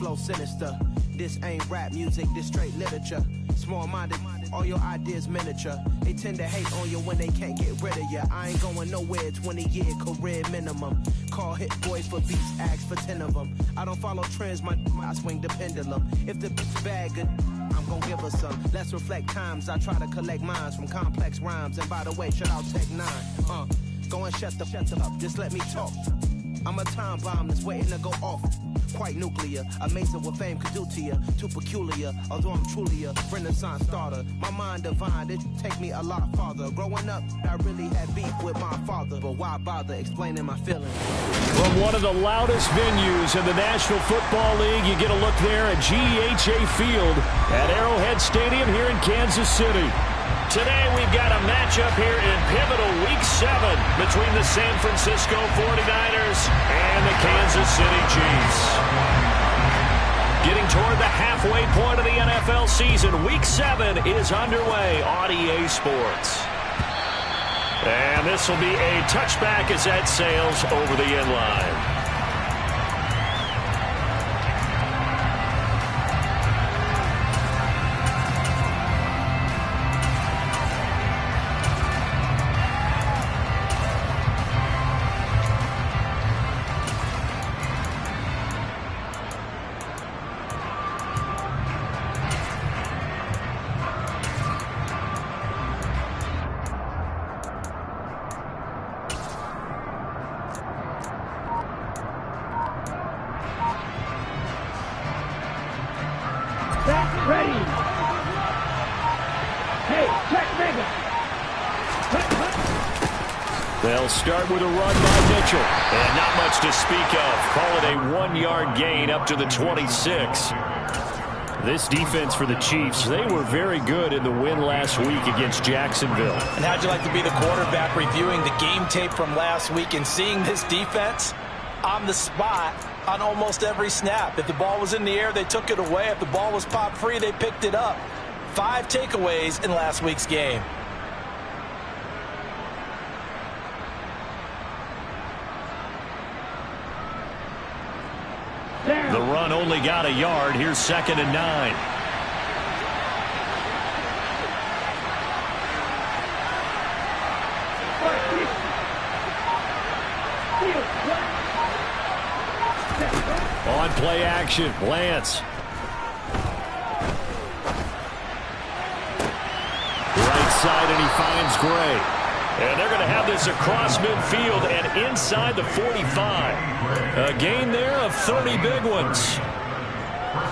flow sinister. This ain't rap music, this straight literature. Small-minded, all your ideas miniature. They tend to hate on you when they can't get rid of you. I ain't going nowhere, 20-year career minimum. Call hit boys for beats, ask for 10 of them. I don't follow trends, I swing the pendulum. If the bitch bad good, I'm gon' give her some. Let's reflect times, I try to collect minds from complex rhymes. And by the way, shout out Tech 9. Go and shut up, just let me talk. I'm a time bomb that's waiting to go off. Quite nuclear, amazing what fame could do to you. Too peculiar, although I'm truly a renaissance starter. My mind divine, it take me a lot farther. Growing up, I really had beef with my father. But why bother explaining my feelings? From one of the loudest venues in the National Football League, you get a look there at GEHA Field at Arrowhead Stadium here in Kansas City. Today we've got a matchup here in pivotal Week 7 between the San Francisco 49ers and the Kansas City Chiefs. Getting toward the halfway point of the NFL season, Week 7 is underway on EA Sports. And this will be a touchback as that sails over the end line. They'll start with a run by Mitchell. And not much to speak of. Call it a 1-yard gain up to the 26. This defense for the Chiefs, they were very good in the win last week against Jacksonville. And how'd you like to be the quarterback reviewing the game tape from last week and seeing this defense on the spot on almost every snap? If the ball was in the air, they took it away. If the ball was popped free, they picked it up. 5 takeaways in last week's game. The run only got a yard. Here's 2nd and 9. On play action, Lance. Right side, and he finds Gray. And they're going to have this across midfield and inside the 45. A gain there of 30 big ones.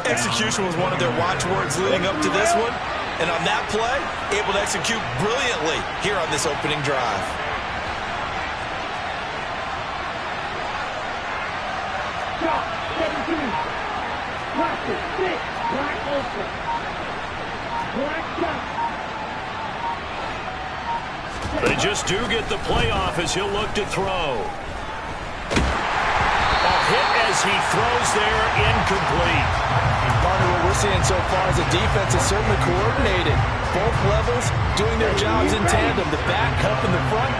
Execution was one of their watchwords leading up to this one. And on that play, able to execute brilliantly here on this opening drive. Shot, 17. Practice, 6. Black open. Black shot. They just do get the playoff as he'll look to throw. A hit as he throws there, incomplete. Partner, what we're seeing so far is the defense is certainly coordinated. Both levels doing their jobs in tandem. The back helping the front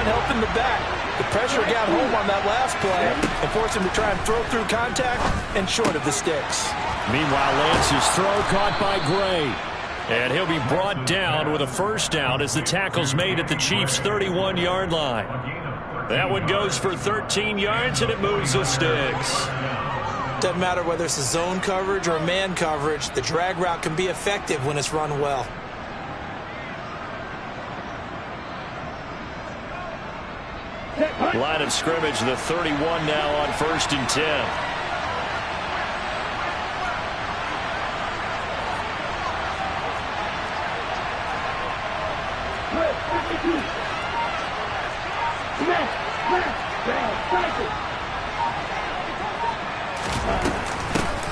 helping the back. The pressure got home on that last play and forced him to try and throw through contact and short of the sticks. Meanwhile, Lance's throw caught by Gray. And he'll be brought down with a first down as the tackle's made at the Chiefs' 31-yard line. That one goes for 13 yards, and it moves the sticks. Doesn't matter whether it's a zone coverage or a man coverage, the drag route can be effective when it's run well. Line of scrimmage, the 31 now on 1st and 10.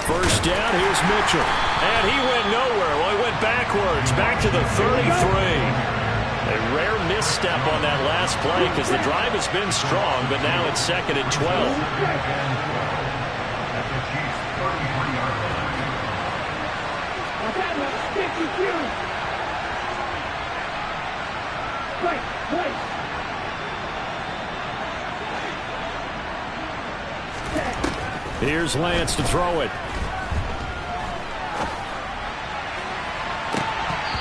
First down, here's Mitchell. And he went nowhere. Well, he went backwards, back to the 33. A rare misstep on that last play because the drive has been strong, but now it's 2nd and 12. Here's Lance to throw it.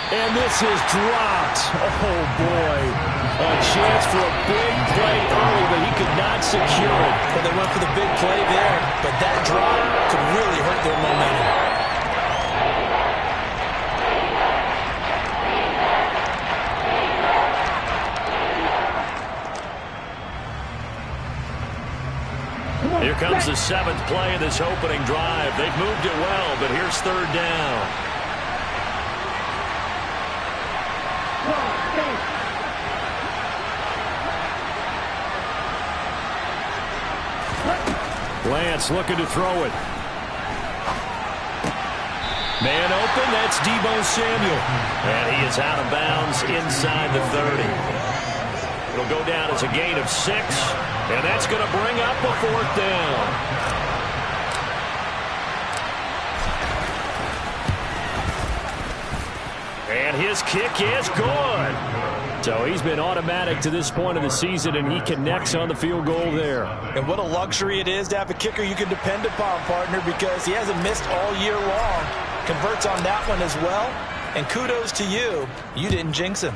And this is dropped. Oh, boy. A chance for a big play early, but he could not secure it. Well, they went for the big play there, but that drop could really hurt their momentum. Here comes the 7th play of this opening drive. They've moved it well, but here's 3rd down. Lance looking to throw it. Man open, that's Deebo Samuel. And he is out of bounds inside the 30. It'll go down as a gain of 6. And that's going to bring up a 4th down. And his kick is good. So he's been automatic to this point of the season, and he connects on the field goal there. And what a luxury it is to have a kicker you can depend upon, partner, because he hasn't missed all year long. Converts on that one as well. And kudos to you. You didn't jinx him.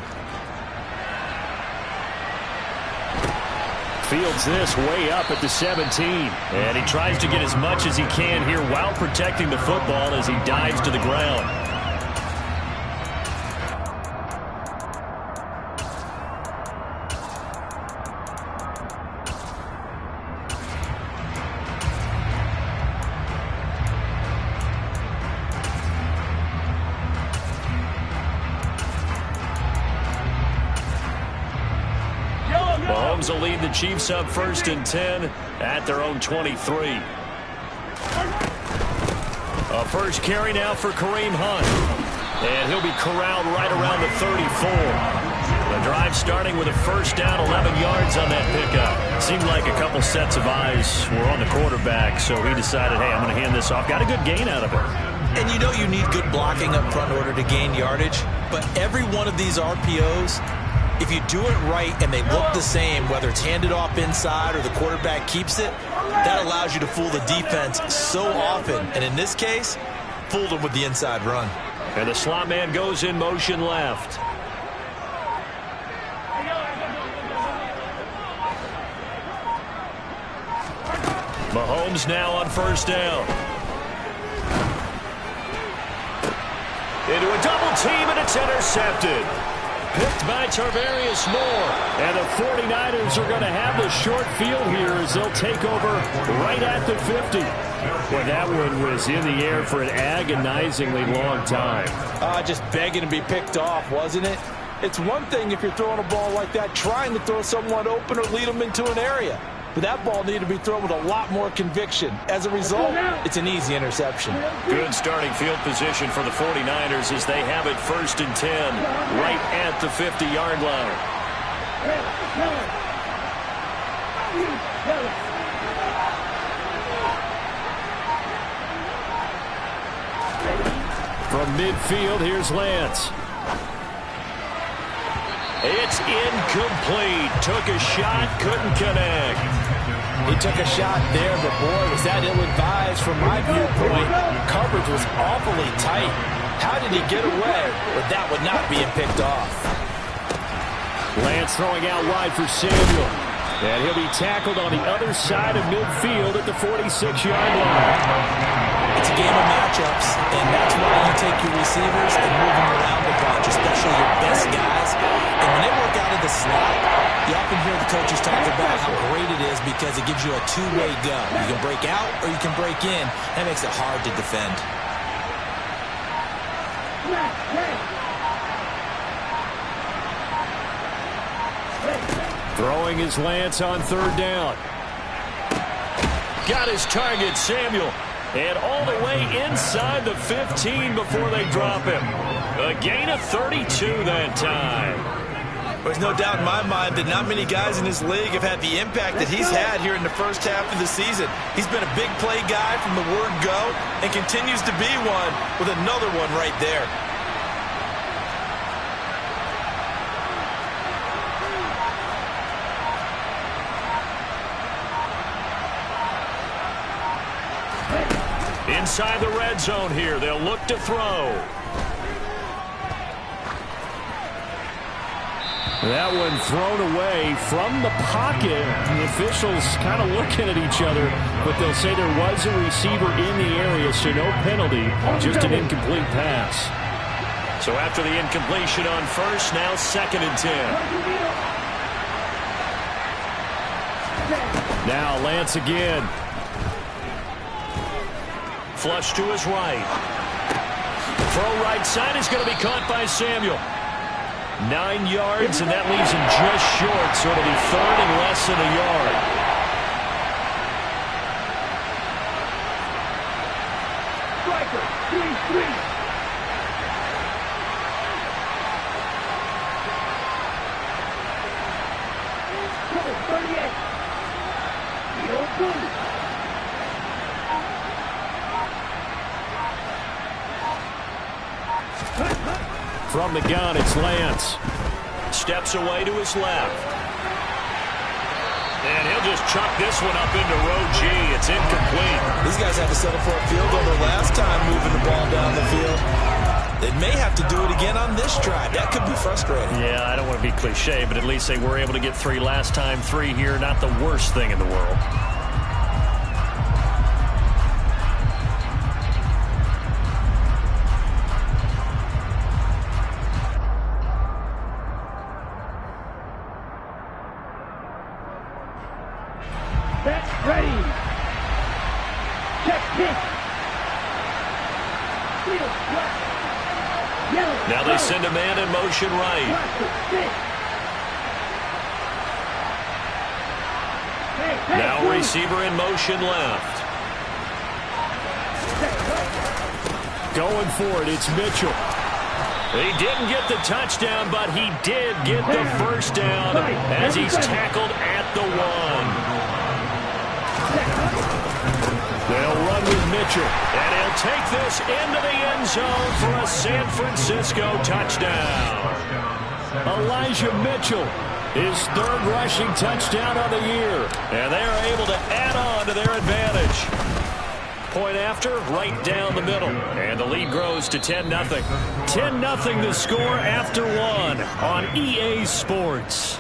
Fields this way up at the 17. And he tries to get as much as he can here while protecting the football as he dives to the ground. Mahomes will lead the Chiefs up 1st and 10 at their own 23. A first carry now for Kareem Hunt. And he'll be corralled right around the 34. The drive starting with a 1st down, 11 yards on that pickup. Seemed like a couple sets of eyes were on the quarterback, so he decided, hey, I'm going to hand this off. Got a good gain out of it. And you know you need good blocking up front in order to gain yardage, but every one of these RPOs, if you do it right and they look the same, whether it's handed off inside or the quarterback keeps it, that allows you to fool the defense so often. And in this case, fooled them with the inside run. And the slot man goes in motion left. Mahomes now on 1st down. Into a double team, and it's intercepted. Picked by Tarvarius Moore. And the 49ers are going to have the short field here as they'll take over right at the 50. Well, that one was in the air for an agonizingly long time. Just begging to be picked off, wasn't it? It's one thing if you're throwing a ball like that, trying to throw someone open or lead them into an area. But that ball needed to be thrown with a lot more conviction. As a result, it's an easy interception. Good starting field position for the 49ers as they have it 1st and 10 right at the 50-yard line. From midfield, here's Lance. It's incomplete. Took a shot, couldn't connect. He took a shot there, but boy, was that ill-advised from my viewpoint. Coverage was awfully tight. How did he get away with that one not being picked off? Lance throwing out wide for Samuel. And he'll be tackled on the other side of midfield at the 46-yard line. It's a game of matchups, and that's why you take your receivers and move them around a bunch, especially your best guys. And when they work out of the slot, you often hear the coaches talk about how great it is because it gives you a two-way go. You can break out or you can break in. That makes it hard to defend. Throwing his Lance on 3rd down. Got his target, Samuel. And all the way inside the 15 before they drop him. A gain of 32 that time. There's no doubt in my mind that not many guys in this league have had the impact that he's had here in the first half of the season. He's been a big play guy from the word go and continues to be one with another one right there. Inside the red zone here, they'll look to throw. That one thrown away from the pocket. The officials kind of looking at each other, but they'll say there was a receiver in the area, so no penalty, just an incomplete pass. So after the incompletion on first, now 2nd and 10. Now Lance again. Flush to his right. Throw right side is going to be caught by Samuel. 9 yards, and that leaves him just short, so it'll be 3rd and less than a yard. Striker, 3-3. Number 38. Yo, good. From the gun, it's Lance. Steps away to his left. And he'll just chuck this one up into row G. It's incomplete. These guys had to settle for a field goal their last time moving the ball down the field. They may have to do it again on this drive. That could be frustrating. Yeah, I don't want to be cliche, but at least they were able to get 3 last time. 3 here, not the worst thing in the world. Set, ready. Check, pitch. Field, left. Yellow, Now they go. send a man in motion right. Now receiver in motion left. Going for it, it's Mitchell. He didn't get the touchdown, but he did get the first down as he's tackled at the 1. They'll run with Mitchell, and he'll take this into the end zone for a San Francisco touchdown. Elijah Mitchell, his 3rd rushing touchdown of the year, and they are able to add on to their advantage. Point after, right down the middle, and the lead grows to 10-0. 10-0 the score after 1 on EA Sports.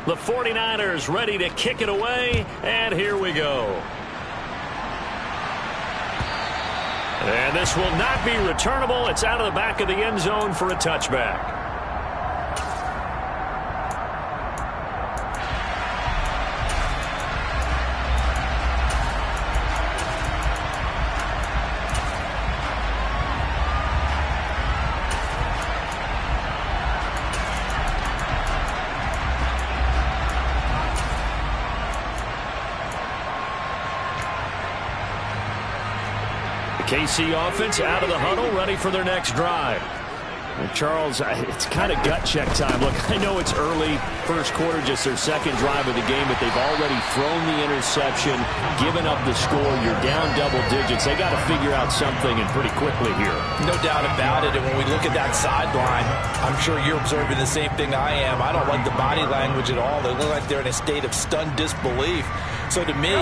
The 49ers ready to kick it away, and here we go. And this will not be returnable. It's out of the back of the end zone for a touchback. KC offense out of the huddle, ready for their next drive. And Charles, it's kind of gut check time. Look, I know it's early, first quarter, just their 2nd drive of the game, but they've already thrown the interception, given up the score. You're down double digits. They got to figure out something, and pretty quickly here. No doubt about it. And when we look at that sideline, I'm sure you're observing the same thing I am. I don't like the body language at all. They look like they're in a state of stunned disbelief. So to me,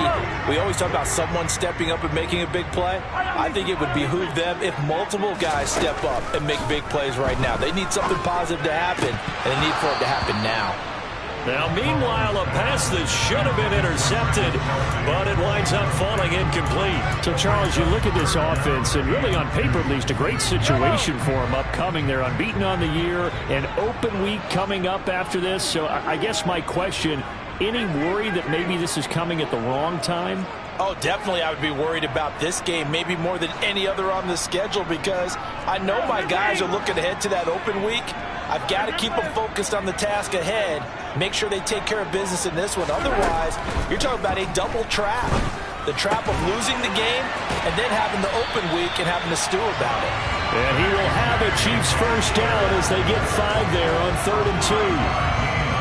we always talk about someone stepping up and making a big play. I think it would behoove them if multiple guys step up and make big plays right now. They need something positive to happen, and they need for it to happen now. Now, meanwhile, a pass that should have been intercepted, but it winds up falling incomplete. So, Charles, you look at this offense, and really on paper, at least, a great situation for them upcoming. They're unbeaten on the year, an open week coming up after this. So I guess my question, any worry that maybe this is coming at the wrong time? Oh, definitely I would be worried about this game, maybe more than any other on the schedule, because I know my guys are looking ahead to that open week. I've got to keep them focused on the task ahead, make sure they take care of business in this one. Otherwise, you're talking about a double trap. The trap of losing the game and then having the open week and having to stew about it. And he will have a Chiefs first down as they get 5 there on 3rd and 2.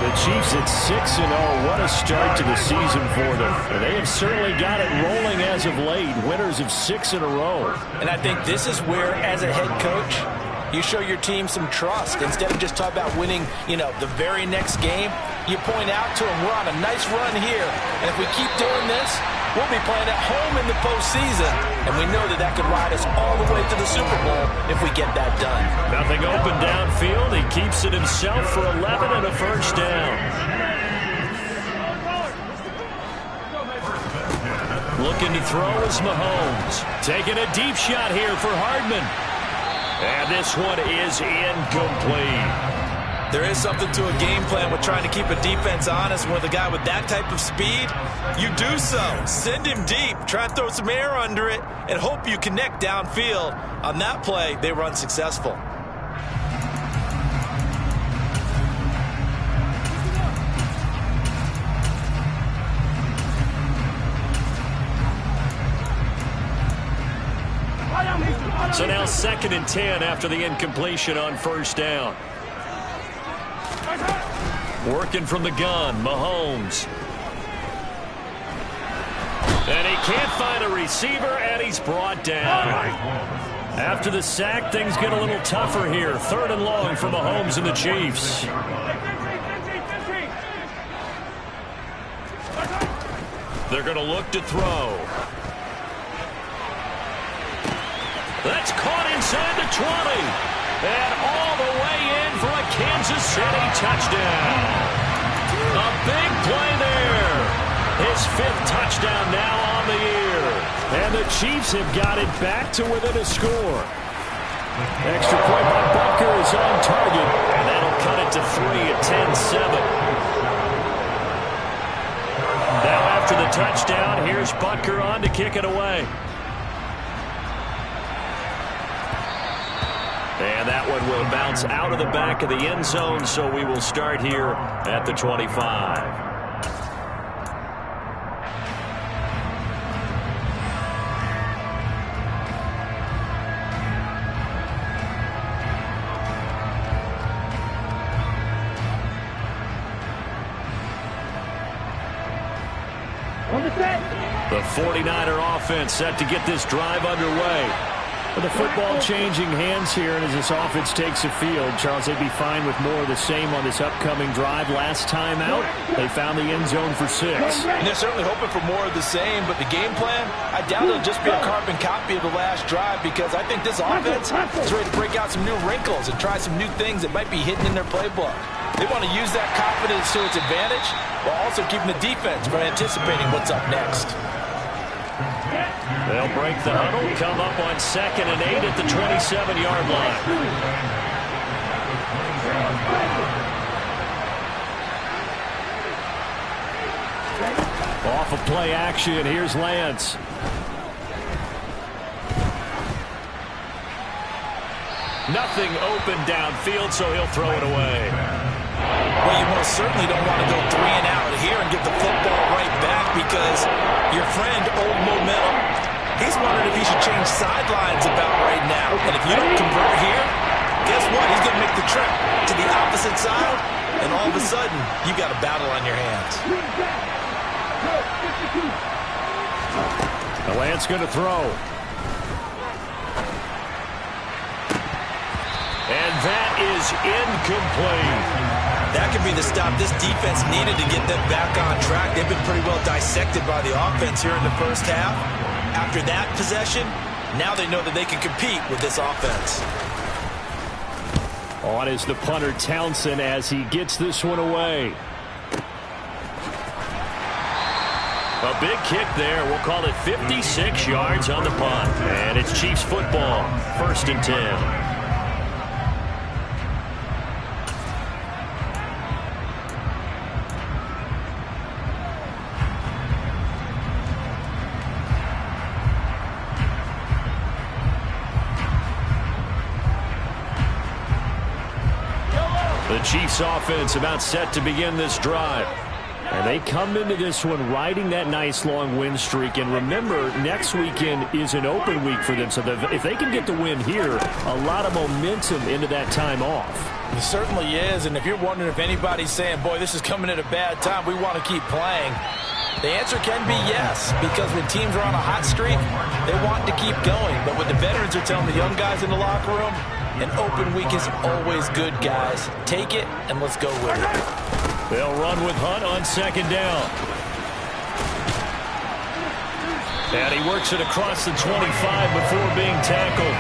The Chiefs at 6-0. What a start to the season for them. And they have certainly got it rolling as of late. Winners of 6 in a row. And I think this is where, as a head coach, You show your team some trust. Instead of just talking about winning, the very next game, you point out to them, we're on a nice run here. And if we keep doing this, we'll be playing at home in the postseason. And we know that could ride us all the way to the Super Bowl if we get that done. Nothing open downfield. He keeps it himself for 11 and a first down. Looking to throw is Mahomes. Taking a deep shot here for Hardman. And this one is incomplete. There is something to a game plan with trying to keep a defense honest. With a guy with that type of speed, you do so. Send him deep. Try and throw some air under it and hope you connect downfield. On that play, they were unsuccessful. So now 2nd and 10 after the incompletion on first down. Working from the gun, Mahomes. And he can't find a receiver, and he's brought down. After the sack, things get a little tougher here. 3rd and long for Mahomes and the Chiefs. They're going to look to throw. That's caught inside the 20. And all the way in for a Kansas City touchdown. A big play there. His 5th touchdown now on the year. And the Chiefs have got it back to within a score. Extra point by Butker is on target. And that'll cut it to 3 at 10-7. Now after the touchdown, here's Butker on to kick it away. And that one will bounce out of the back of the end zone, so we will start here at the 25. The 49er offense set to get this drive underway. With the football changing hands here, and as this offense takes the field, Charles, they'd be fine with more of the same on this upcoming drive. Last time out, they found the end zone for 6. And they're certainly hoping for more of the same, but the game plan, I doubt it'll just be a carbon copy of the last drive, because I think this offense is ready to break out some new wrinkles and try some new things that might be hidden in their playbook. They want to use that confidence to its advantage while also keeping the defense from anticipating what's up next. They'll break the huddle, come up on 2nd and 8 at the 27-yard line. Off of play action, here's Lance. Nothing open downfield, so he'll throw it away. Well, you most certainly don't want to go 3 and out here and give the football right back, because your friend, Old Momentum, he's wondering if he should change sidelines about right now. And if you don't convert here, guess what? He's going to make the trip to the opposite side, and all of a sudden, you got a battle on your hands. The Lance going to throw. And that is incomplete. That could be the stop this defense needed to get them back on track. They've been pretty well dissected by the offense here in the first half. After that possession, now they know that they can compete with this offense. On is the punter, Townsend, as he gets this one away. A big kick there. We'll call it 56 yards on the punt. And it's Chiefs football, 1st and 10. The Chiefs offense about set to begin this drive. And they come into this one riding that nice long win streak. And remember, next weekend is an open week for them. So if they can get the win here, a lot of momentum into that time off. It certainly is. And if you're wondering if anybody's saying, boy, this is coming at a bad time, we want to keep playing, the answer can be yes. Because when teams are on a hot streak, they want to keep going. But what the veterans are telling the young guys in the locker room, An open week is always good, guys. Take it, and let's go with it. They'll run with Hunt on second down. And he works it across the 25 before being tackled.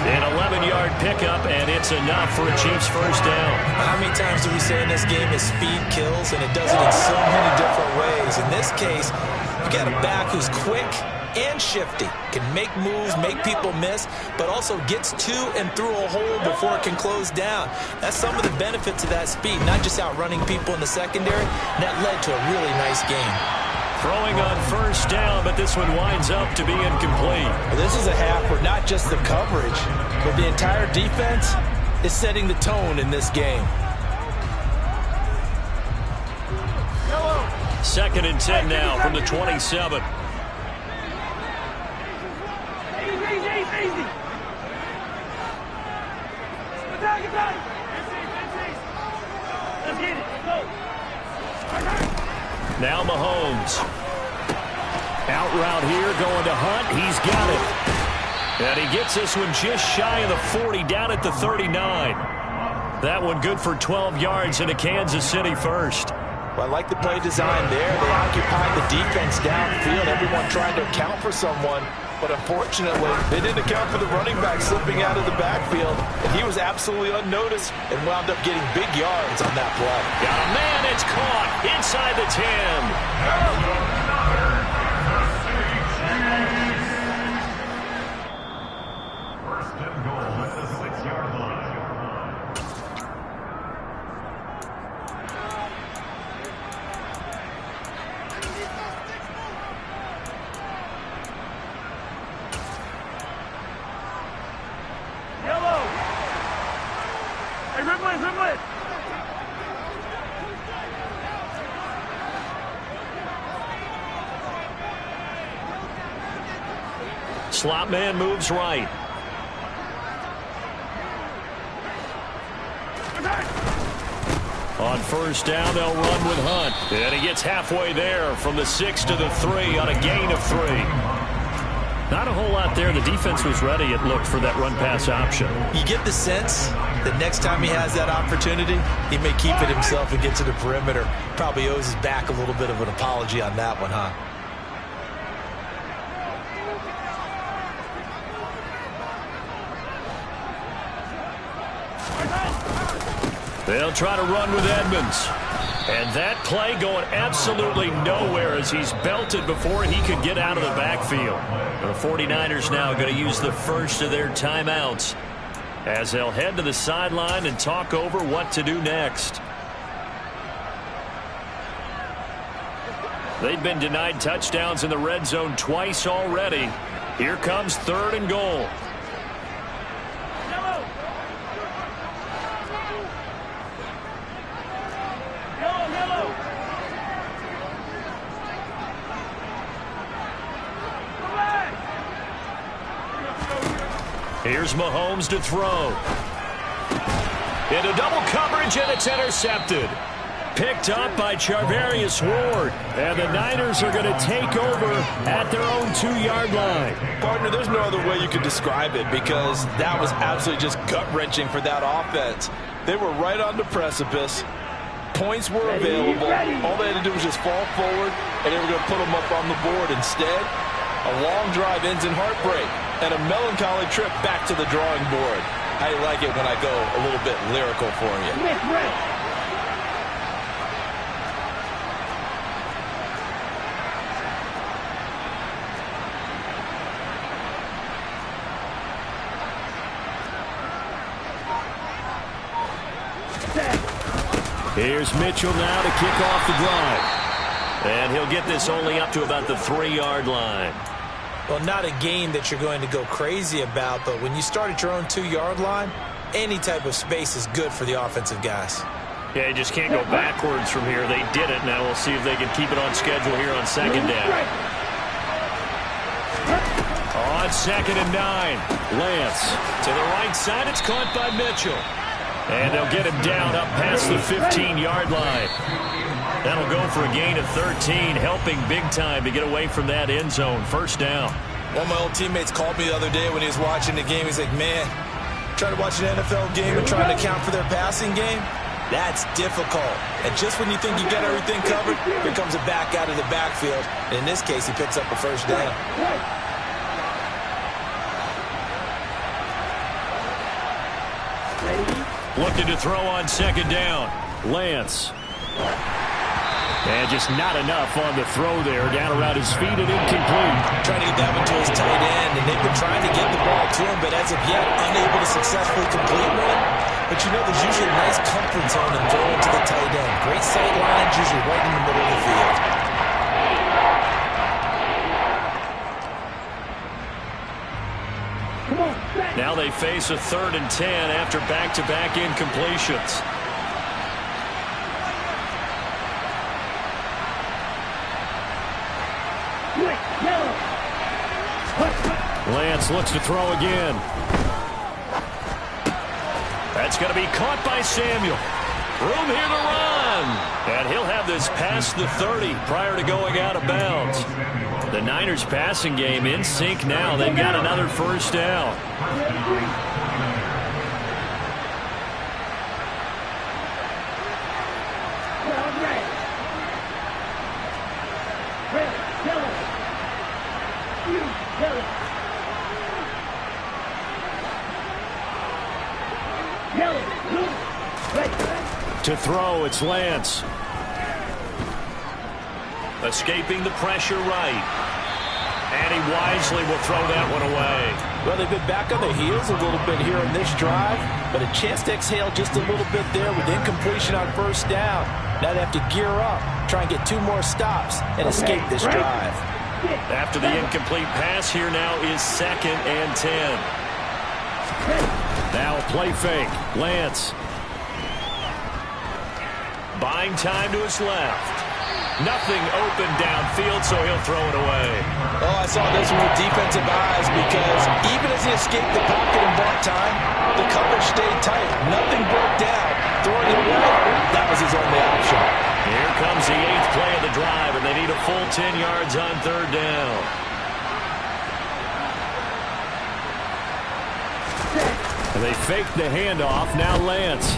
An 11-yard pickup, and it's enough for a Chiefs first down. How many times do we say in this game is speed kills, and it does it in so many different ways. In this case, you got a back who's quick and shifty, can make moves, make people miss, but also gets to and through a hole before it can close down. That's some of the benefits of that speed, not just outrunning people in the secondary, and that led to a really nice game. Throwing on first down, but this one winds up to be incomplete. Well, this is a half where not just the coverage, but the entire defense is setting the tone in this game. Second and 10 now from the 27. Now Mahomes. Out route here, going to Hunt. He's got it. And he gets this one just shy of the 40, down at the 39. That one good for 12 yards into Kansas City first. Well, I like the play design there. They occupied the defense downfield, everyone trying to account for someone. But unfortunately, they didn't account for the running back slipping out of the backfield. And he was absolutely unnoticed and wound up getting big yards on that play. Got a man, it's caught inside the 10. First and goal at the 6-yard line. Slot man moves right. On first down, they'll run with Hunt. And he gets halfway there from the 6 to the 3 on a gain of 3. Not a whole lot there. The defense was ready, it looked, for that run-pass option. You get the sense that next time he has that opportunity, he may keep it himself and get to the perimeter. Probably owes his back a little bit of an apology on that one, huh? They'll try to run with Edmonds. And that play going absolutely nowhere as he's belted before he could get out of the backfield. The 49ers now going to use the first of their timeouts as they'll head to the sideline and talk over what to do next. They've been denied touchdowns in the red zone twice already. Here comes 3rd and goal. Here's Mahomes to throw. Into double coverage, and it's intercepted. Picked up by Charvarius Ward. And the Niners are going to take over at their own 2-yard line. Partner, there's no other way you could describe it because that was absolutely just gut-wrenching for that offense. They were right on the precipice. Points were available. All they had to do was just fall forward, and they were going to put them up on the board. Instead, a long drive ends in heartbreak and a melancholy trip back to the drawing board. How you like it when I go a little bit lyrical for you? Here's Mitchell now to kick off the drive. And he'll get this only up to about the 3-yard line. Well, not a game that you're going to go crazy about, but when you start at your own 2-yard line, any type of space is good for the offensive guys. Yeah, you just can't go backwards from here. They did it. Now we'll see if they can keep it on schedule here on 2nd down. On 2nd and 9, Lance to the right side. It's caught by Mitchell. And they'll get him down up past the 15-yard line. That'll go for a gain of 13, helping big time to get away from that end zone. First down. One of my old teammates called me the other day when he was watching the game. He's like, man, Trying to watch an NFL game and trying to account for their passing game? That's difficult. And just when you think you got everything covered, here comes a back out of the backfield. And in this case, he picks up a first down. Looking to throw on second down. Lance. And just not enough on the throw there. Down around his feet and incomplete. Trying to get that one to his tight end, and they've been trying to get the ball to him, but as of yet, unable to successfully complete one. But you know, there's usually a nice comfort zone in throwing to the tight end. Great sight lines, usually right in the middle of the field. Now they face a 3rd and 10 after back-to-back incompletions. Lance looks to throw again. That's going to be caught by Samuel. Room here to run. And he'll have this past the 30 prior to going out of bounds. The Niners passing game in sync now. They've got another first down. To throw, it's Lance. Escaping the pressure right. And he wisely will throw that one away. Well, they've been back on their heels a little bit here on this drive, but a chance to exhale just a little bit there with incompletion on first down. Now they have to gear up, try and get 2 more stops, and escape this drive. After the incomplete pass, here now is 2nd and 10. Now a play fake. Lance. Buying time to his left. Nothing open downfield, so he'll throw it away. Oh, I saw this one with defensive eyes because even as he escaped the pocket and bought time, the coverage stayed tight. Nothing broke down. Throwing it away, that was his only option. Here comes the 8th play of the drive, and they need a full 10 yards on 3rd down. And they fake the handoff. Now Lance.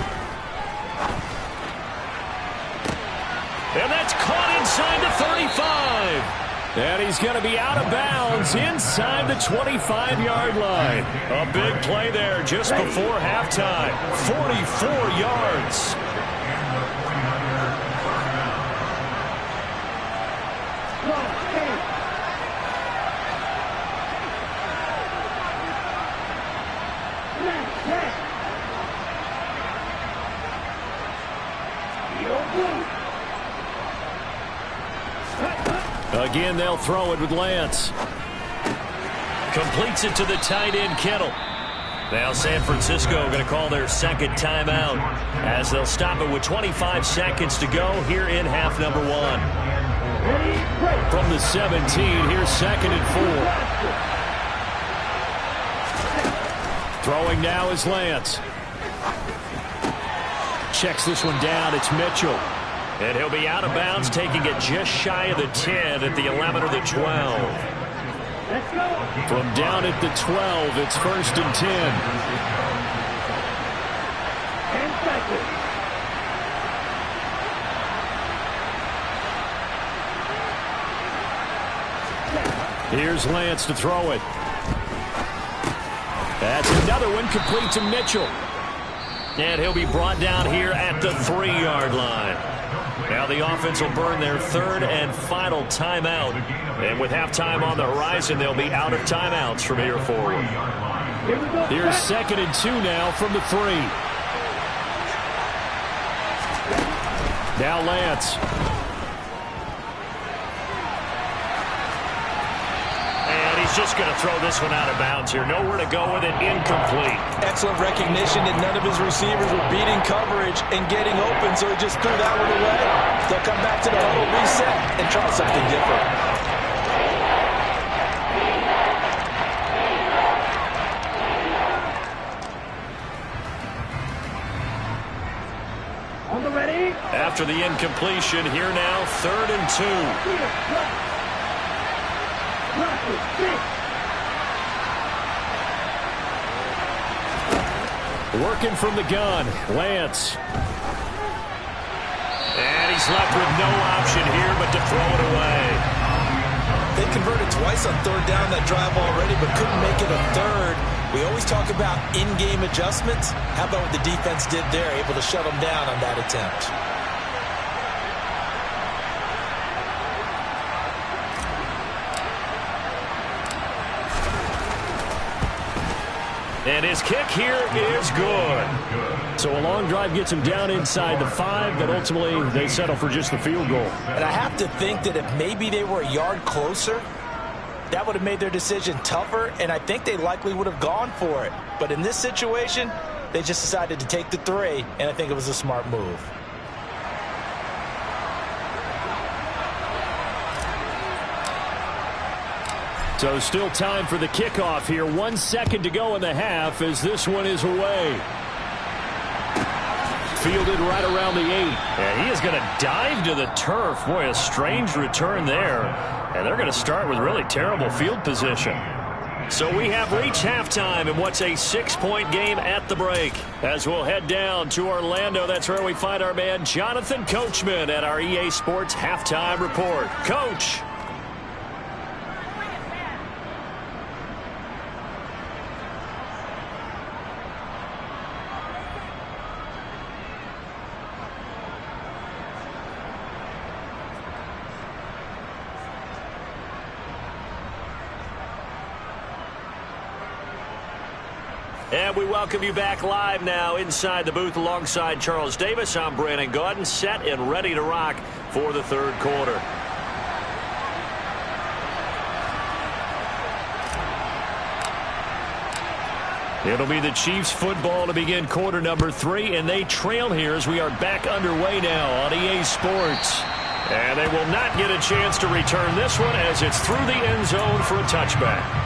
And that's caught inside the 35. And he's going to be out of bounds inside the 25-yard line. A big play there just before halftime. 44 yards. Again, they'll throw it with Lance. Completes it to the tight end, Kittle. Now San Francisco going to call their 2nd timeout as they'll stop it with 25 seconds to go here in half number 1. From the 17, here's 2nd and 4. Throwing now is Lance. Checks this one down. It's Mitchell. And he'll be out of bounds, taking it just shy of the 10 at the 11 or the 12. From down at the 12, it's 1st and 10. 10 seconds. Here's Lance to throw it. That's another one complete to Mitchell. And he'll be brought down here at the 3-yard line. Now the offense will burn their 3rd and final timeout. And with halftime on the horizon, they'll be out of timeouts from here forward. Here's 2nd and 2 now from the 3. Now Lance. And he's just going to throw this one out of bounds here. Nowhere to go with it. Incomplete. Excellent recognition that none of his receivers were beating coverage and getting open, so he just threw that one away. They'll come back to the huddle, reset, and try something different. On the ready. After the incompletion, here now, 3rd and 2. Working from the gun, Lance. And he's left with no option here but to throw it away. They converted twice on third down that drive already, but couldn't make it a third. We always talk about in-game adjustments. How about what the defense did there, able to shut them down on that attempt? And his kick here is good. So a long drive gets him down inside the 5, but ultimately they settle for just the field goal. And I have to think that if maybe they were a yard closer, that would have made their decision tougher, and I think they likely would have gone for it. But in this situation, they just decided to take the 3, and I think it was a smart move. So still time for the kickoff here. 1 second to go in the half as this one is away. Fielded right around the 8. And he is going to dive to the turf. Boy, a strange return there. And they're going to start with really terrible field position. So we have reached halftime in what's a 6-point game at the break. As we'll head down to Orlando, that's where we find our man Jonathan Coachman at our EA Sports Halftime Report. Coach. And we welcome you back live now inside the booth alongside Charles Davis. I'm Brandon Gaudin, set and ready to rock for the third quarter. It'll be the Chiefs football to begin quarter number 3, and they trail here as we are back underway now on EA Sports. And they will not get a chance to return this one as it's through the end zone for a touchback.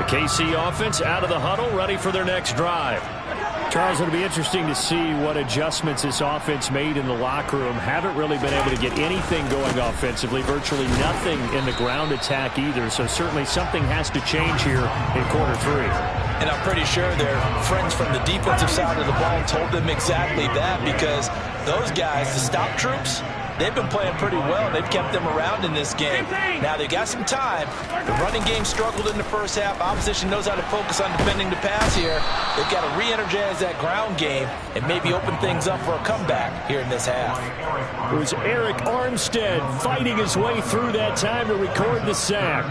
KC offense out of the huddle, ready for their next drive. Charles, it'll be interesting to see what adjustments this offense made in the locker room. Haven't really been able to get anything going offensively, virtually nothing in the ground attack either. So certainly something has to change here in quarter 3. And I'm pretty sure their friends from the defensive side of the ball told them exactly that, because those guys, the stop troops, they've been playing pretty well. They've kept them around in this game. Now they got some time. The running game struggled in the first half. Opposition knows how to focus on defending the pass here. They've got to re-energize that ground game and maybe open things up for a comeback here in this half. It was Eric Armstead fighting his way through that time to record the sack.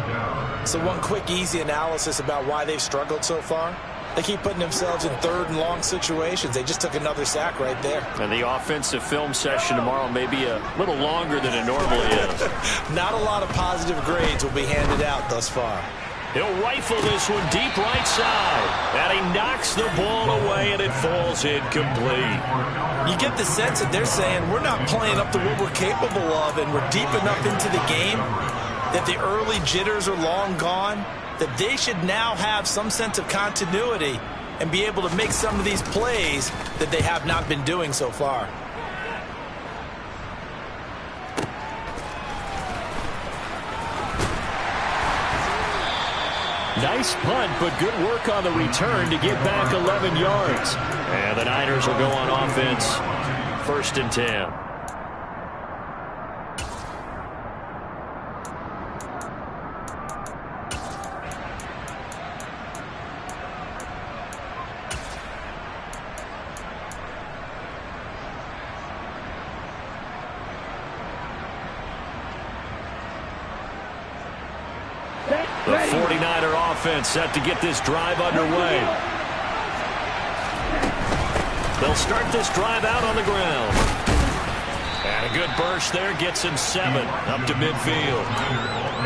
So one quick, easy analysis about why they've struggled so far. They keep putting themselves in third and long situations. They just took another sack right there. And the offensive film session tomorrow may be a little longer than it normally is. Not a lot of positive grades will be handed out thus far. He'll rifle this one deep right side. And he knocks the ball away, and it falls incomplete. You get the sense that they're saying we're not playing up to what we're capable of, and we're deep enough into the game that the early jitters are long gone, that they should now have some sense of continuity and be able to make some of these plays that they have not been doing so far. Nice punt, but good work on the return to get back 11 yards. And the Niners will go on offense, 1st and 10. The 49er offense set to get this drive underway. They'll start this drive out on the ground. And a good burst there gets him 7 up to midfield.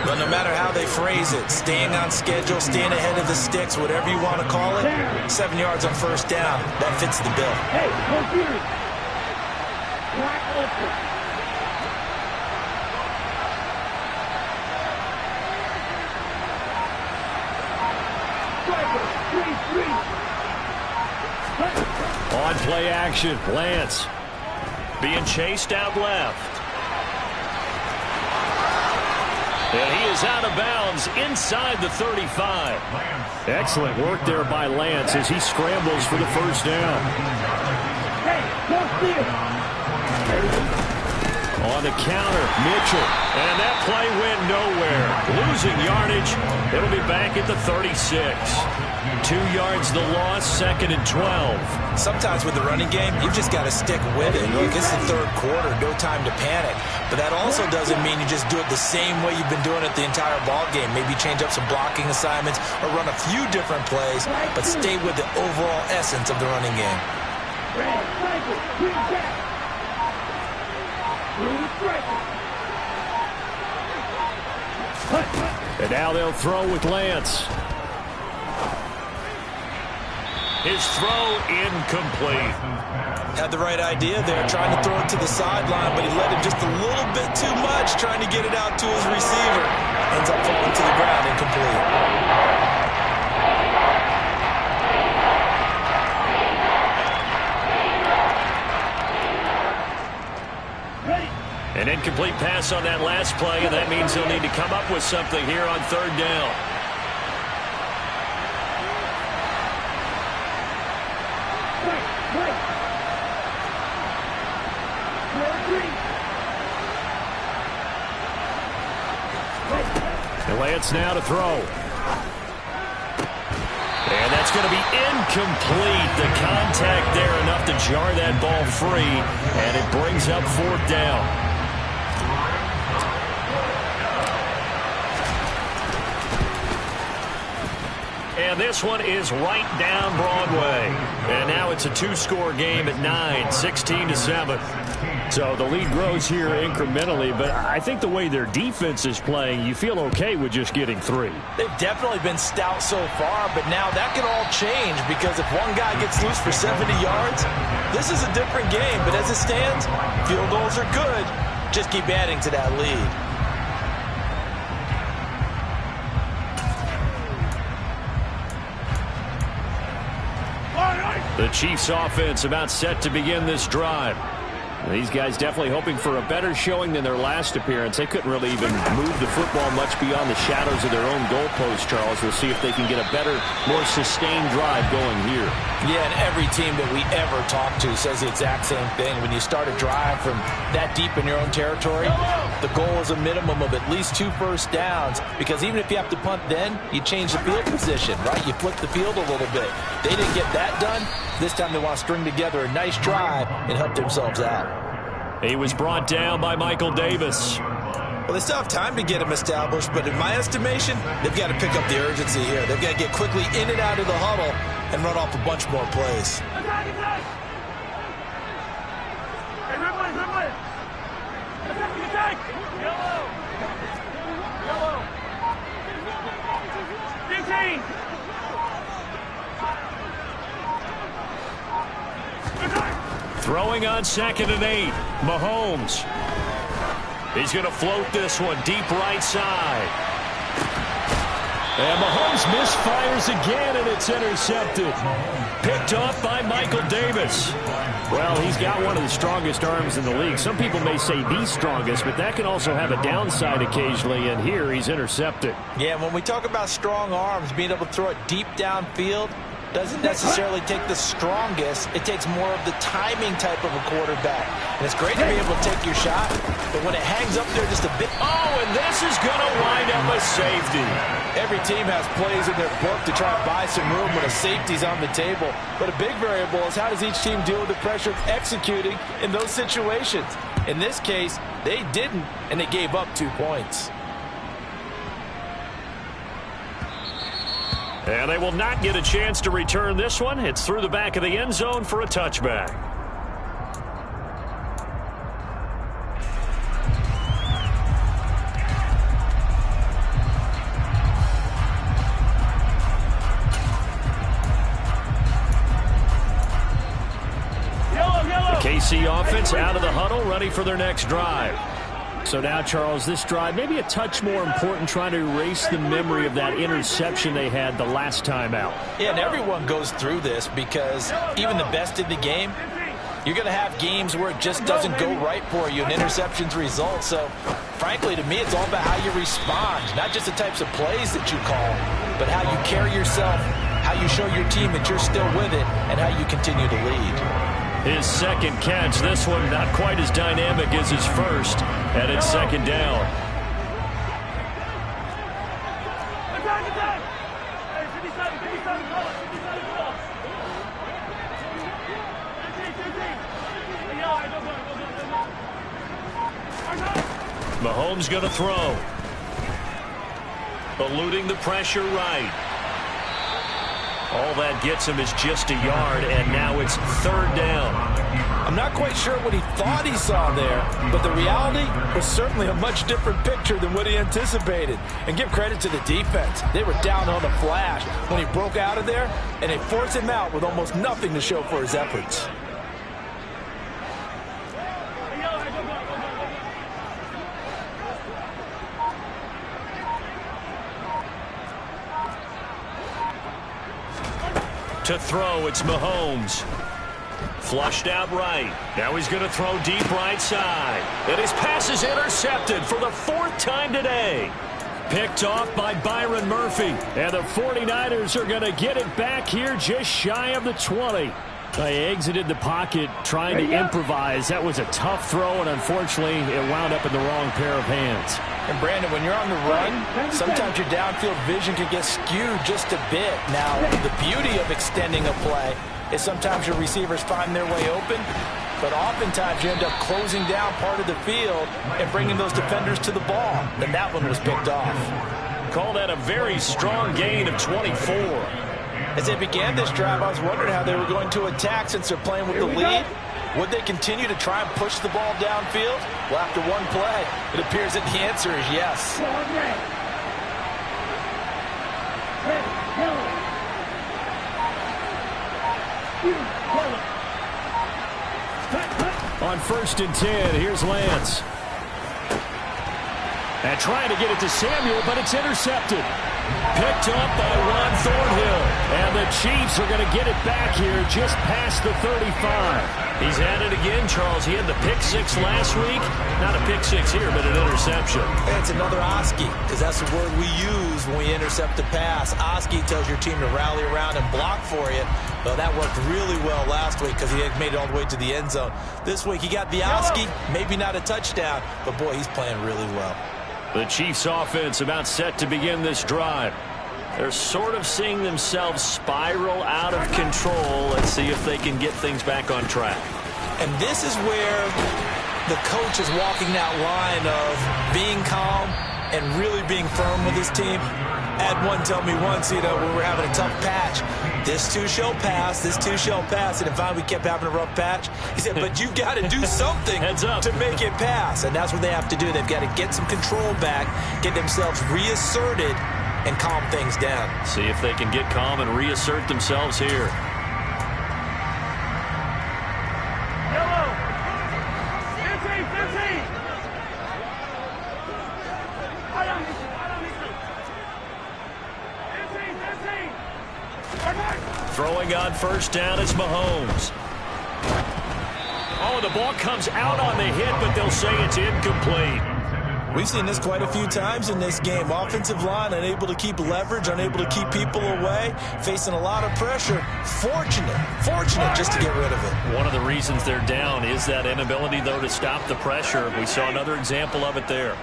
But no matter how they phrase it, staying on schedule, staying ahead of the sticks, whatever you want to call it, 7 yards on first down, that fits the bill. Hey, confused. Black open. On play action, Lance being chased out left. And he is out of bounds inside the 35. Excellent work there by Lance as he scrambles for the first down. On the counter, Mitchell. And that play went nowhere. Losing yardage. It'll be back at the 36. 2 yards the loss, 2nd and 12. Sometimes with the running game, you've just got to stick with it. Look, it's the third quarter, no time to panic. But that also doesn't mean you just do it the same way you've been doing it the entire ball game. Maybe change up some blocking assignments or run a few different plays, but stay with the overall essence of the running game. And now they'll throw with Lance. His throw incomplete. Had the right idea there, trying to throw it to the sideline, but he let it just a little bit too much, trying to get it out to his receiver. Ends up falling to the ground, incomplete. An incomplete pass on that last play, and that means they'll need to come up with something here on 3rd down. And Lance now to throw. And that's going to be incomplete. The contact there enough to jar that ball free, and it brings up 4th down. And this one is right down Broadway. And now it's a 2-score game at 9, 16-7. So the lead grows here incrementally, but I think the way their defense is playing, you feel okay with just getting 3. They've definitely been stout so far, but now that can all change because if one guy gets loose for 70 yards, this is a different game. But as it stands, field goals are good. Just keep adding to that lead. The Chiefs offense about set to begin this drive. These guys definitely hoping for a better showing than their last appearance. They couldn't really even move the football much beyond the shadows of their own goalpost, Charles. We'll see if they can get a better, more sustained drive going here. Yeah, and every team that we ever talk to says the exact same thing. When you start a drive from that deep in your own territory, the goal is a minimum of at least 2 first downs, because even if you have to punt then, you change the field position, right? You flip the field a little bit. They didn't get that done. This time they want to string together a nice drive and help themselves out. He was brought down by Michael Davis. Well, they still have time to get him established, but in my estimation, they've got to pick up the urgency here. They've got to get quickly in and out of the huddle and run off a bunch more plays. Throwing on 2nd and 8. Mahomes. He's going to float this one deep right side. And Mahomes misfires again, and it's intercepted. Picked off by Michael Davis. Well, he's got one of the strongest arms in the league. Some people may say the strongest, but that can also have a downside occasionally, and here he's intercepted. Yeah, when we talk about strong arms, being able to throw it deep downfield doesn't necessarily take the strongest. It takes more of the timing type of a quarterback. And it's great to be able to take your shot, but when it hangs up there just a bit... Oh, and this is going to wind up a safety. Every team has plays in their book to try and buy some room when a safety's on the table. But a big variable is how does each team deal with the pressure of executing in those situations. In this case, they didn't, and they gave up 2 points. And they will not get a chance to return this one. It's through the back of the end zone for a touchback. The KC offense out of the huddle, ready for their next drive. So now, Charles, this drive maybe a touch more important, trying to erase the memory of that interception they had the last time out. Yeah, and everyone goes through this because even the best in the game, you're going to have games where it just doesn't go right for you and interceptions result. So, frankly, to me, it's all about how you respond, not just the types of plays that you call, but how you carry yourself, how you show your team that you're still with it, and how you continue to lead. His second catch, this one not quite as dynamic as his first, and it's second down. Mahomes going to throw. Eluding the pressure right. All that gets him is just a yard, and now it's third down. I'm not quite sure what he thought he saw there, but the reality was certainly a much different picture than what he anticipated. And give credit to the defense. They were down on the flash when he broke out of there, and they forced him out with almost nothing to show for his efforts. To throw, it's Mahomes. Flushed out right. Now he's going to throw deep right side. And his pass is intercepted for the fourth time today. Picked off by Byron Murphy. And the 49ers are going to get it back here just shy of the 20. They exited the pocket trying to improvise. That was a tough throw, and unfortunately, it wound up in the wrong pair of hands. And, Brandon, when you're on the run, sometimes your downfield vision can get skewed just a bit. Now, the beauty of extending a play is sometimes your receivers find their way open, but oftentimes you end up closing down part of the field and bringing those defenders to the ball. And that one was picked off. Call that a very strong gain of 24. As they began this drive, I was wondering how they were going to attack since they're playing with the lead. Would they continue to try and push the ball downfield? Well, after one play, it appears that the answer is yes. On 1st and 10, here's Lance. And trying to get it to Samuel, but it's intercepted. Picked up by Ron Thornhill. And the Chiefs are going to get it back here just past the 35. He's at it again, Charles. He had the pick six last week. Not a pick six here, but an interception. It's another Oski, because that's the word we use when we intercept a pass. Oski tells your team to rally around and block for you. Well, that worked really well last week because he had made it all the way to the end zone. This week he got the Oski, maybe not a touchdown, but boy, he's playing really well. The Chiefs offense about set to begin this drive. They're sort of seeing themselves spiral out of control. Let's see if they can get things back on track. And this is where the coach is walking that line of being calm and really being firm with his team. I had one tell me once, when we were having a tough patch, this too shall pass, this too shall pass. And finally we kept having a rough patch. He said, but you got to do something to make it pass. And that's what they have to do. They've got to get some control back, get themselves reasserted, and calm things down. See if they can get calm and reassert themselves here. Throwing on 1st down, it's Mahomes. Oh, the ball comes out on the hit, but they'll say it's incomplete. We've seen this quite a few times in this game. Offensive line unable to keep leverage, unable to keep people away, facing a lot of pressure. Fortunate just to get rid of it. One of the reasons they're down is that inability, though, to stop the pressure. We saw another example of it there.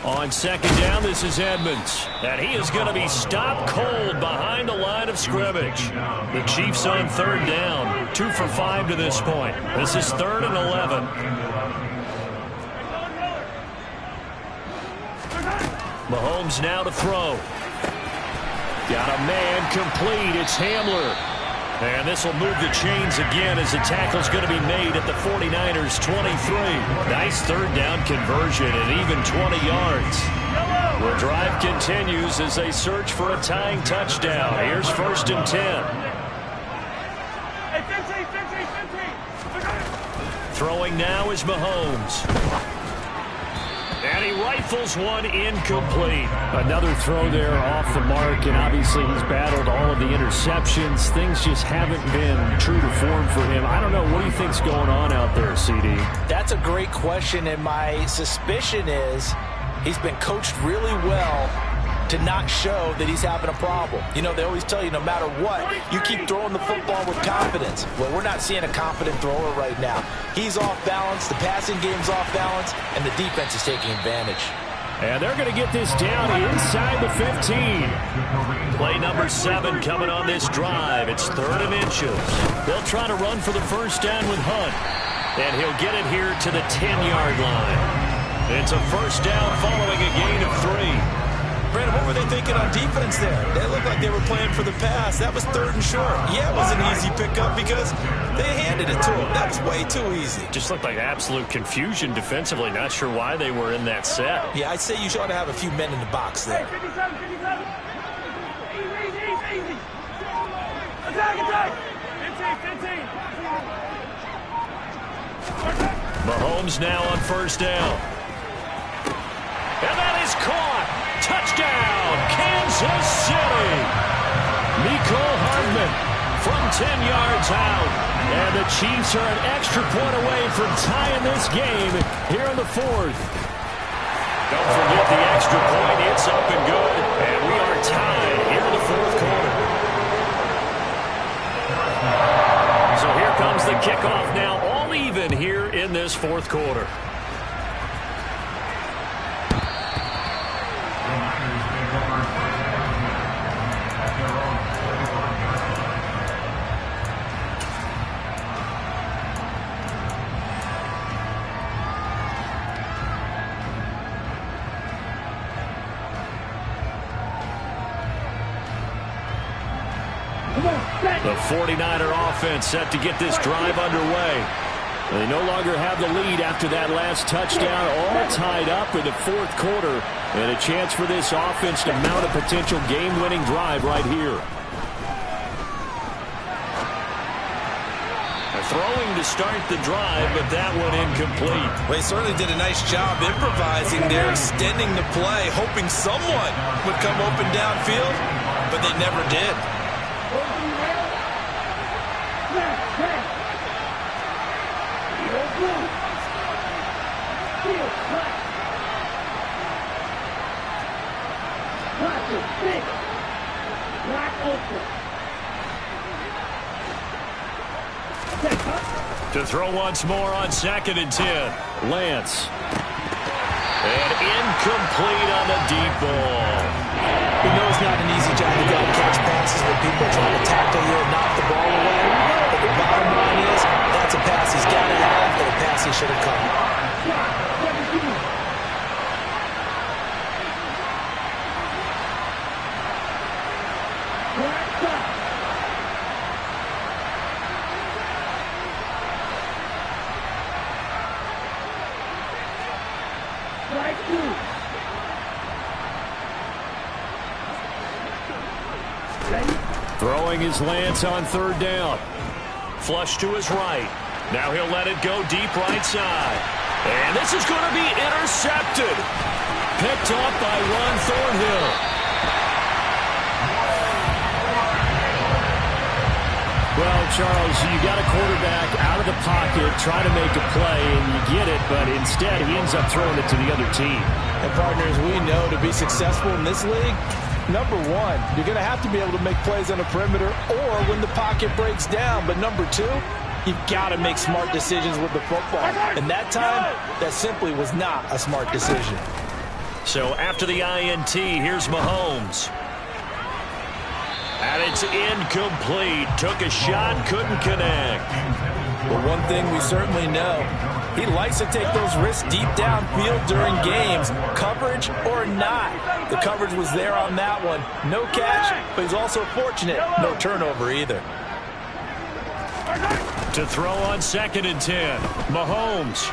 On 2nd down, this is Edmonds. And he is going to be stopped cold behind the line of scrimmage. The Chiefs on 3rd down. 2 for 5 to this point. This is 3rd and 11. Mahomes now to throw. Got a man complete. It's Hamler. And this will move the chains again as the tackle's going to be made at the 49ers' 23. Nice 3rd down conversion and even 20 yards. The drive continues as they search for a tying touchdown. Here's 1st and 10. Throwing now is Mahomes. And he rifles one incomplete. Another throw there off the mark, and obviously he's battled all of the interceptions. Things just haven't been true to form for him. I don't know. What do you think's going on out there, CD? That's a great question, and my suspicion is he's been coached really well to not show that he's having a problem. You know, they always tell you no matter what, you keep throwing the football with confidence. Well, we're not seeing a confident thrower right now. He's off balance, the passing game's off balance, and the defense is taking advantage. And they're going to get this down inside the 15. Play number 7 coming on this drive. It's 3rd and inches. They'll try to run for the first down with Hunt. And he'll get it here to the 10-yard line. It's a first down following a gain of 3. Brandon, what were they thinking on defense there? They looked like they were playing for the pass. That was 3rd and short. Yeah, it was an easy pickup because they handed it to him. That was way too easy. Just looked like absolute confusion defensively. Not sure why they were in that set. Yeah, I'd say you ought to have a few men in the box there. Easy. Attack. 15. Mahomes now on first down. And that is caught. Touchdown, Kansas City. Mecole Hardman from 10 yards out. And the Chiefs are an extra point away from tying this game here in the 4th. Don't forget the extra point. It's up and good. And we are tied here in the 4th quarter. So here comes the kickoff now, all even here in this 4th quarter. The 49er offense set to get this drive underway. They no longer have the lead after that last touchdown, all tied up in the 4th quarter, and a chance for this offense to mount a potential game-winning drive right here. Throwing to start the drive, but that one incomplete. Well, he certainly did a nice job improvising there, extending the play, hoping someone would come open downfield, but they never did. To throw once more on 2nd and 10. Lance. And incomplete on the deep ball. We know it's not an easy job to go and catch passes when people are trying to tackle you and knock the ball away. But the bottom line is, that's a pass he's got to have and a pass he should have caught. Throwing is Lance on 3rd down. Flush to his right. Now he'll let it go deep right side. And this is going to be intercepted. Picked up by Ron Thornhill. Well, Charles, you got a quarterback out of the pocket trying to make a play, and you get it, but instead he ends up throwing it to the other team. And partners, we know to be successful in this league, number one, you're going to have to be able to make plays on the perimeter or when the pocket breaks down. But number two, you've got to make smart decisions with the football. And that time, that simply was not a smart decision. So after the INT, here's Mahomes. And it's incomplete. Took a shot, couldn't connect. But one thing we certainly know, he likes to take those risks deep downfield during games, coverage or not. The coverage was there on that one. No catch, but he's also fortunate. No turnover either. To throw on 2nd and 10, Mahomes.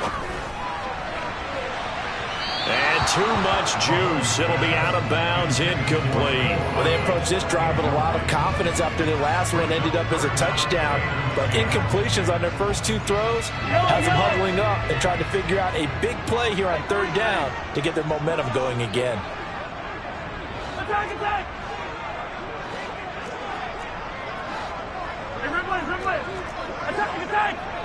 And too much juice. It'll be out of bounds, incomplete. Well, they approached this drive with a lot of confidence after their last one ended up as a touchdown. But incompletions on their first 2 throws has them huddling up and trying to figure out a big play here on 3rd down to get their momentum going again. Attack, attack! Hey, replay! Attack, attack!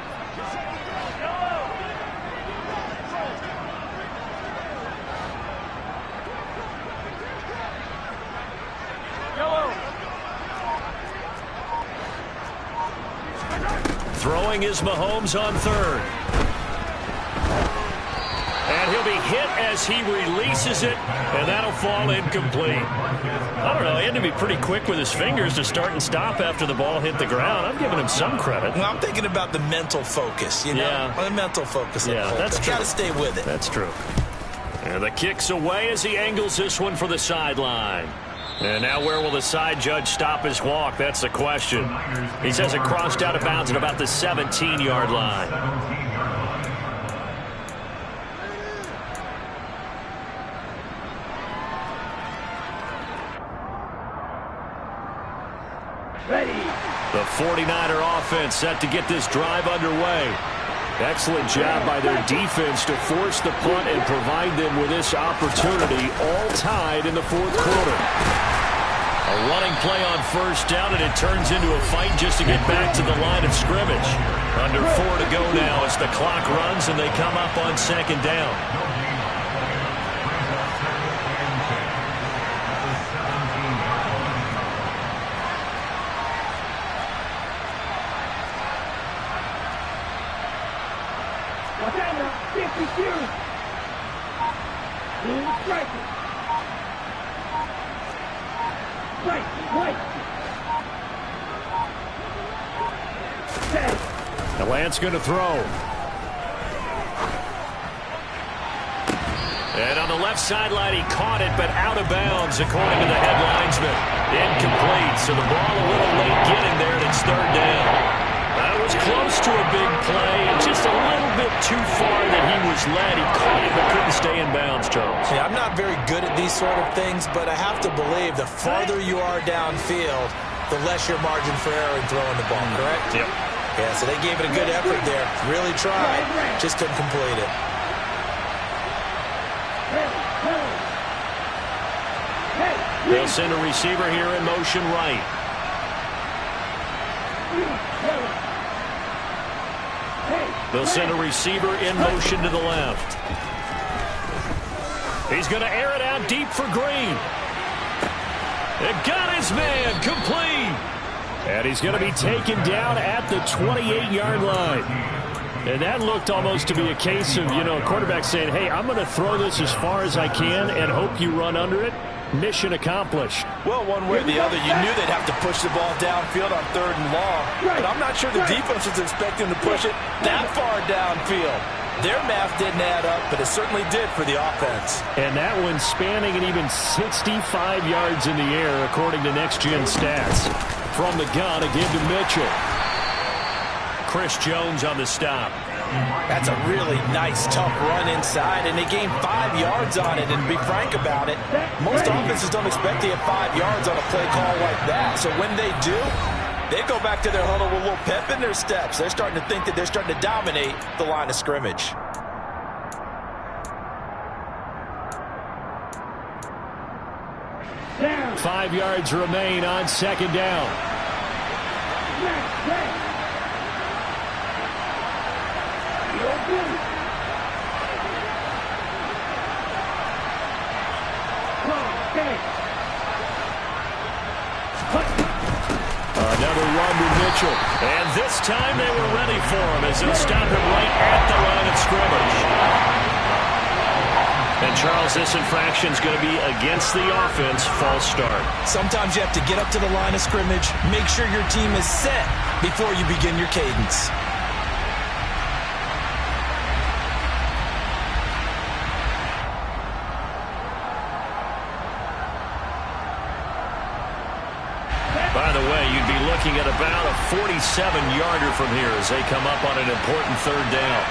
Throwing is Mahomes on 3rd. And he'll be hit as he releases it, and that'll fall incomplete. I don't know, he had to be pretty quick with his fingers to start and stop after the ball hit the ground. I'm giving him some credit. Well, I'm thinking about the mental focus, you know? Yeah. The mental focus. Yeah, that's true. Got to stay with it. That's true. And the kick's away as he angles this one for the sideline. And now where will the side judge stop his walk? That's the question. He says it crossed out of bounds at about the 17-yard line. Ready. The 49er offense set to get this drive underway. Excellent job by their defense to force the punt and provide them with this opportunity, all tied in the 4th quarter. A running play on 1st down, and it turns into a fight just to get back to the line of scrimmage. Under 4 to go now as the clock runs and they come up on 2nd down. The Lance going to throw. And on the left sideline, he caught it, but out of bounds, according to the head linesman. Incomplete, so the ball a little late getting there, and it's 3rd down. That was close to a big play, and just a little bit too far that he was led. He caught it, but couldn't stay in bounds, Charles. Yeah, I'm not very good at these sort of things, but I have to believe the farther you are downfield, the less your margin for error in throwing the ball, correct? Yep. Yeah, so they gave it a good effort there. Really tried, just couldn't complete it. They'll send a receiver here in motion right. They'll send a receiver in motion to the left. He's going to air it out deep for Green. It got his man, complete. And he's going to be taken down at the 28-yard line. And that looked almost to be a case of, a quarterback saying, hey, I'm going to throw this as far as I can and hope you run under it. Mission accomplished. Well, one way or the other, you knew they'd have to push the ball downfield on 3rd and long. But I'm not sure the defense was expecting to push it that far downfield. Their math didn't add up, but it certainly did for the offense. And that one spanning an even 65 yards in the air, according to next-gen stats. From the gun, again to Mitchell. Chris Jones on the stop. That's a really nice, tough run inside, and they gained 5 yards on it. And to be frank about it, most offenses don't expect to get 5 yards on a play call like that. So when they do, they go back to their huddle with a little pep in their steps. They're starting to think that they're starting to dominate the line of scrimmage. Down. 5 yards remain on 2nd down. Another run to Mitchell. And this time they were ready for him as they'll stop him right at the line of scrimmage. And, Charles, this infraction is going to be against the offense. False start. Sometimes you have to get up to the line of scrimmage, make sure your team is set before you begin your cadence. By the way, you'd be looking at about a 47-yarder from here as they come up on an important 3rd down.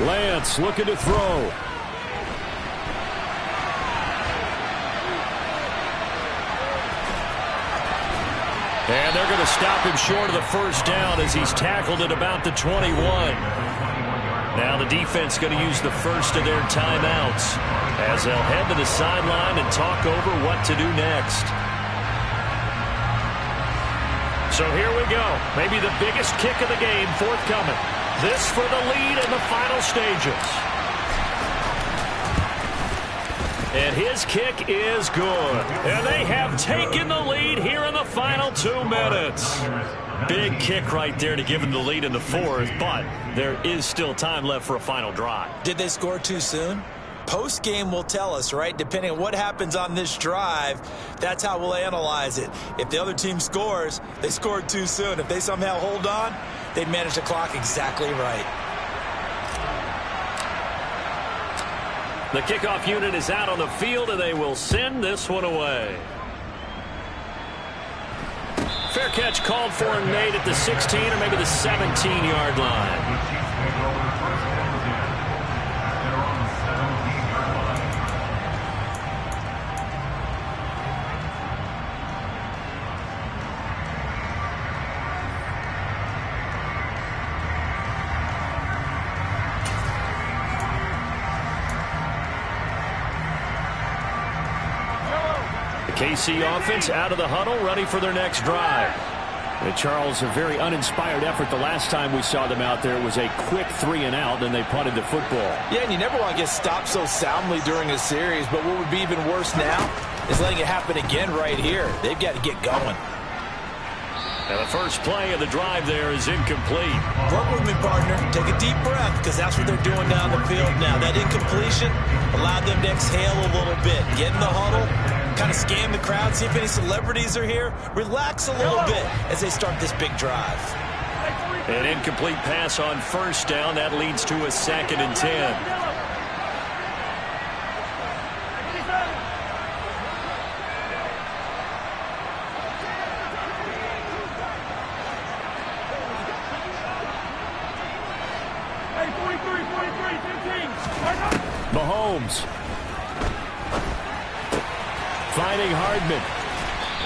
Lance looking to throw. And they're going to stop him short of the first down as he's tackled at about the 21. Now the defense going to use the first of their timeouts as they'll head to the sideline and talk over what to do next. So here we go. Maybe the biggest kick of the game forthcoming. This for the lead in the final stages. And his kick is good. And they have taken the lead here in the final 2 minutes. Big kick right there to give them the lead in the fourth, but there is still time left for a final drive. Did they score too soon? Post-game will tell us, right? Depending on what happens on this drive, that's how we'll analyze it. If the other team scores, they scored too soon. If they somehow hold on, they'd manage the clock exactly right. The kickoff unit is out on the field, and they will send this one away. Fair catch called for and made at the 16 or maybe the 17-yard line. KC offense out of the huddle, ready for their next drive. And Charles, a very uninspired effort the last time we saw them out there. It was a quick 3 and out, then they punted the football. Yeah, and you never want to get stopped so soundly during a series, but what would be even worse now is letting it happen again right here. They've got to get going. And the first play of the drive there is incomplete. Work with me, partner. Take a deep breath, because that's what they're doing down the field now. That incompletion allowed them to exhale a little bit. Get in the huddle, kind of scan the crowd, see if any celebrities are here. Relax a little bit as they start this big drive. An incomplete pass on first down. That leads to a 2nd and 10. Mahomes finding Hardman,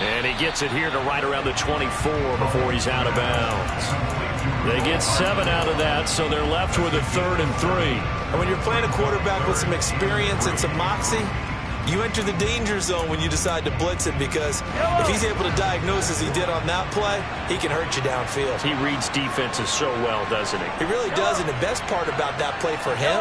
and he gets it here to right around the 24 before he's out of bounds. They get 7 out of that, so they're left with a 3rd and 3. And when you're playing a quarterback with some experience and some moxie, you enter the danger zone when you decide to blitz him, because if he's able to diagnose as he did on that play, he can hurt you downfield. He reads defenses so well, doesn't he? He really does, and the best part about that play for him,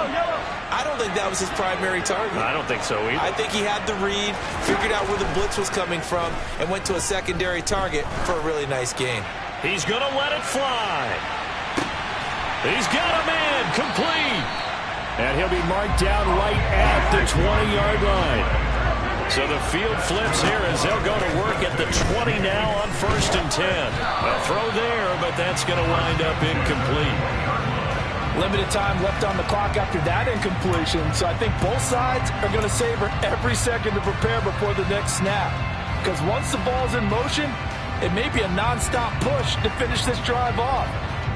I don't think that was his primary target. I don't think so either. I think he had the read, figured out where the blitz was coming from, and went to a secondary target for a really nice gain. He's going to let it fly. He's got a man complete. And he'll be marked down right at the 20-yard line. So the field flips here as they'll go to work at the 20 now on 1st and 10. A throw there, but that's going to wind up incomplete. Limited time left on the clock after that incompletion, so I think both sides are going to savor every second to prepare before the next snap. Because once the ball's in motion, it may be a nonstop push to finish this drive off.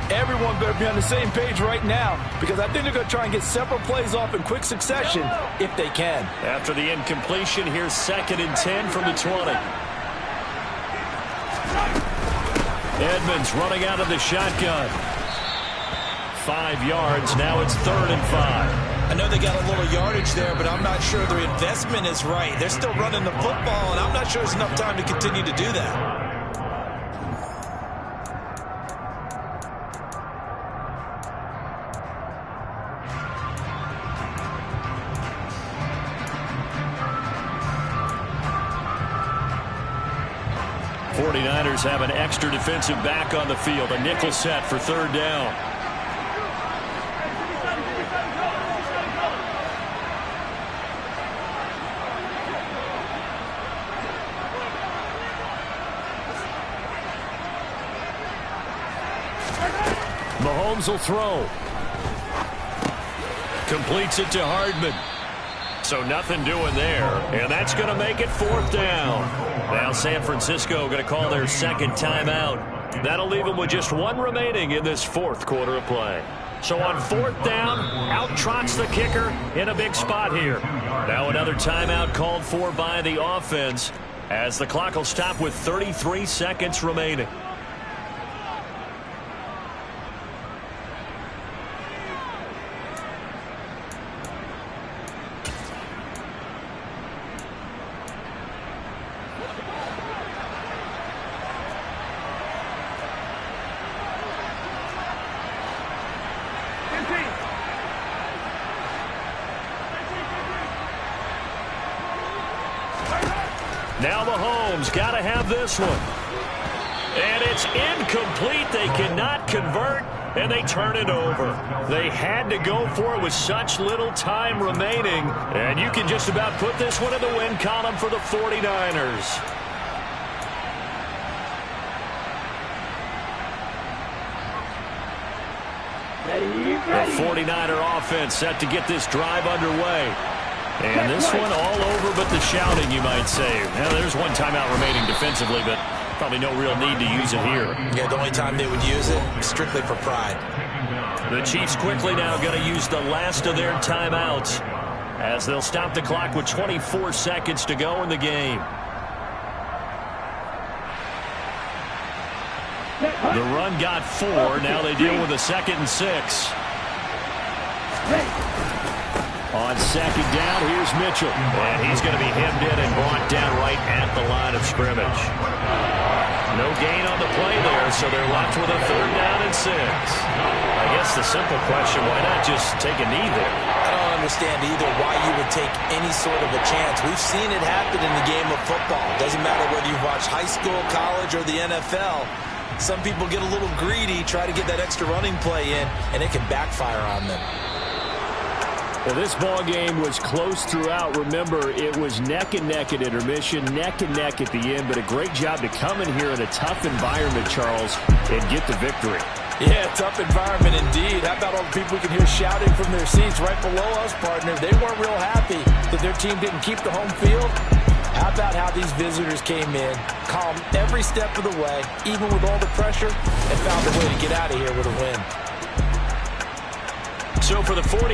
Everyone better be on the same page right now, because I think they're going to try and get several plays off in quick succession if they can. After the incompletion, here's 2nd and 10 from the 20. Edmonds running out of the shotgun. 5 yards. Now it's 3rd and 5. I know they got a little yardage there, but I'm not sure their investment is right. They're still running the football, and I'm not sure there's enough time to continue to do that. '49ers have an extra defensive back on the field. A nickel set for 3rd down. Mahomes will throw. Completes it to Hardman. So nothing doing there. And that's going to make it 4th down. Now San Francisco going to call their 2nd timeout. That'll leave them with just 1 remaining in this 4th quarter of play. So on 4th down, out trots the kicker in a big spot here. Now another timeout called for by the offense as the clock will stop with 33 seconds remaining. Now Mahomes got to have this one. And it's incomplete. They cannot convert, and they turn it over. They had to go for it with such little time remaining. And you can just about put this one in the win column for the 49ers. The 49er offense set to get this drive underway. And this one all over but the shouting, you might say. Now, there's one timeout remaining defensively, but probably no real need to use it here. Yeah, the only time they would use it is strictly for pride. The Chiefs quickly now going to use the last of their timeouts as they'll stop the clock with 24 seconds to go in the game. The run got 4. Now they deal with a 2nd and 6. On 2nd down, here's Mitchell. And he's going to be hemmed in and brought down right at the line of scrimmage. No gain on the play there, so they're left with a 3rd down and 6. I guess the simple question, why not just take a knee there? I don't understand either why you would take any sort of a chance. We've seen it happen in the game of football. Doesn't matter whether you watch high school, college, or the NFL. Some people get a little greedy, try to get that extra running play in, and it can backfire on them. Well, this ball game was close throughout. Remember, it was neck and neck at intermission, neck and neck at the end, but a great job to come in here in a tough environment, Charles, and get the victory. Yeah, tough environment indeed. How about all the people we can hear shouting from their seats right below us, partner? They weren't real happy that their team didn't keep the home field. How about how these visitors came in, calm every step of the way, even with all the pressure, and found a way to get out of here with a win. So for the 49ers,